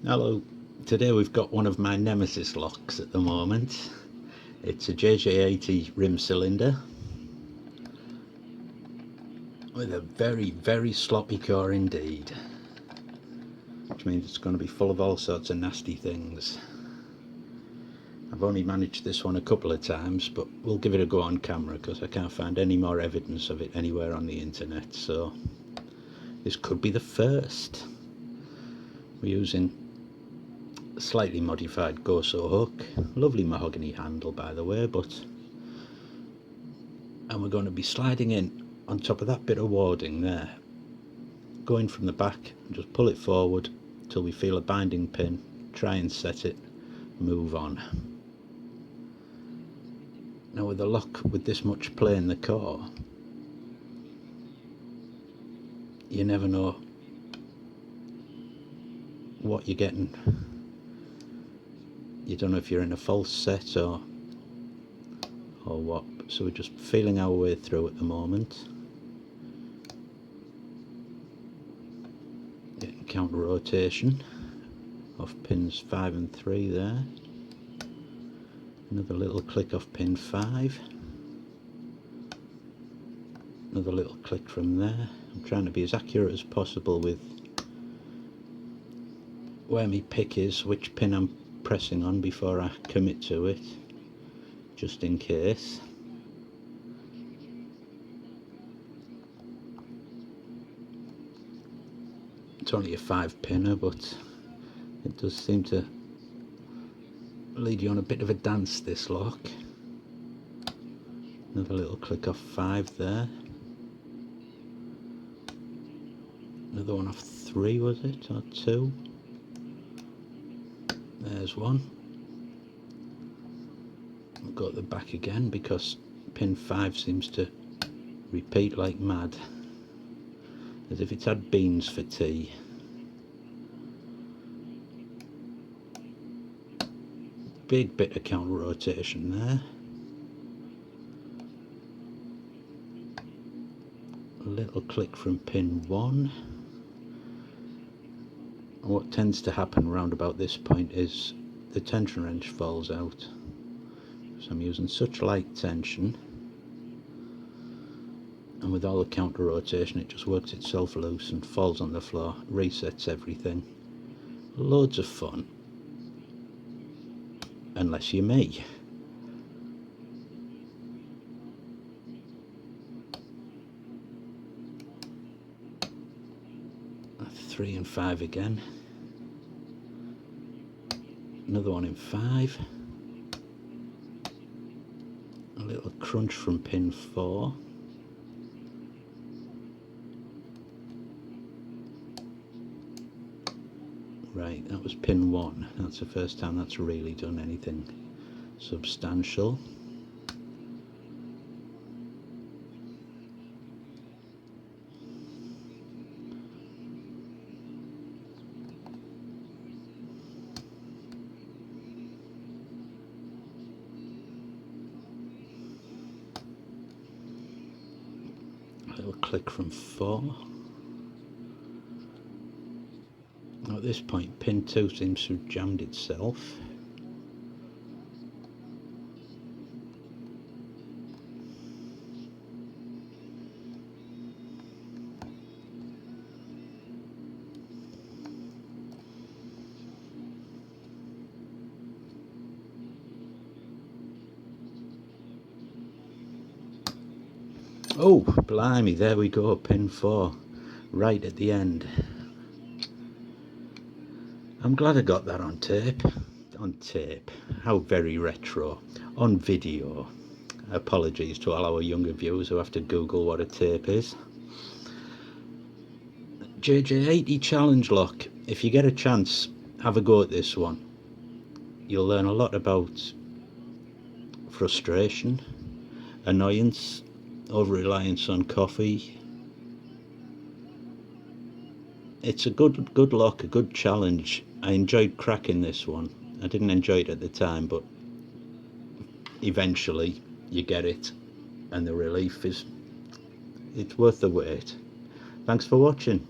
Hello, today we've got one of my nemesis locks at the moment. It's a JJ80 rim cylinder with a very sloppy core indeed, which means it's going to be full of all sorts of nasty things. I've only managed this one a couple of times, but we'll give it a go on camera because I can't find any more evidence of it anywhere on the internet, so this could be the first. We're using a slightly modified Goso hook, lovely mahogany handle by the way, and we're going to be sliding in on top of that bit of warding there, going from the back and just pull it forward till we feel a binding pin, try and set it, move on. Now with a lock with this much play in the core, you never know what you're getting. You don't know if you're in a false set or what, so we're just feeling our way through at the moment. Getting counter rotation off pins 5 and 3 there. Another little click off pin 5. Another little click from there. I'm trying to be as accurate as possible with where my pick is, which pin I'm pressing on before I commit to it, just in case. It's only a 5-pinner, but it does seem to lead you on a bit of a dance, this lock. Another little click off 5 there. Another one off 3, was it, or 2? There's one. I'll go at the back again because pin 5 seems to repeat like mad, as if it's had beans for tea. Big bit of counter rotation there. A little click from pin 1. And what tends to happen round about this point is the tension wrench falls out. So I'm using such light tension, and with all the counter rotation it just works itself loose and falls on the floor, resets everything. Loads of fun. Unless you're me. That's 3 and 5 again. Another one in 5. A little crunch from pin 4. Right, that was pin 1. That's the first time that's really done anything substantial. A little click from 4. Now at this point pin 2 seems to have jammed itself. Oh, blimey, there we go, pin 4, right at the end. I'm glad I got that on tape. On tape, how very retro. On video. Apologies to all our younger viewers who have to Google what a tape is. JJ80 challenge lock. If you get a chance, have a go at this one. You'll learn a lot about frustration, annoyance, over-reliance on coffee. It's a good lock, a good challenge. I enjoyed cracking this one. I didn't enjoy it at the time, but eventually you get it, and the relief is, it's worth the wait. Thanks for watching.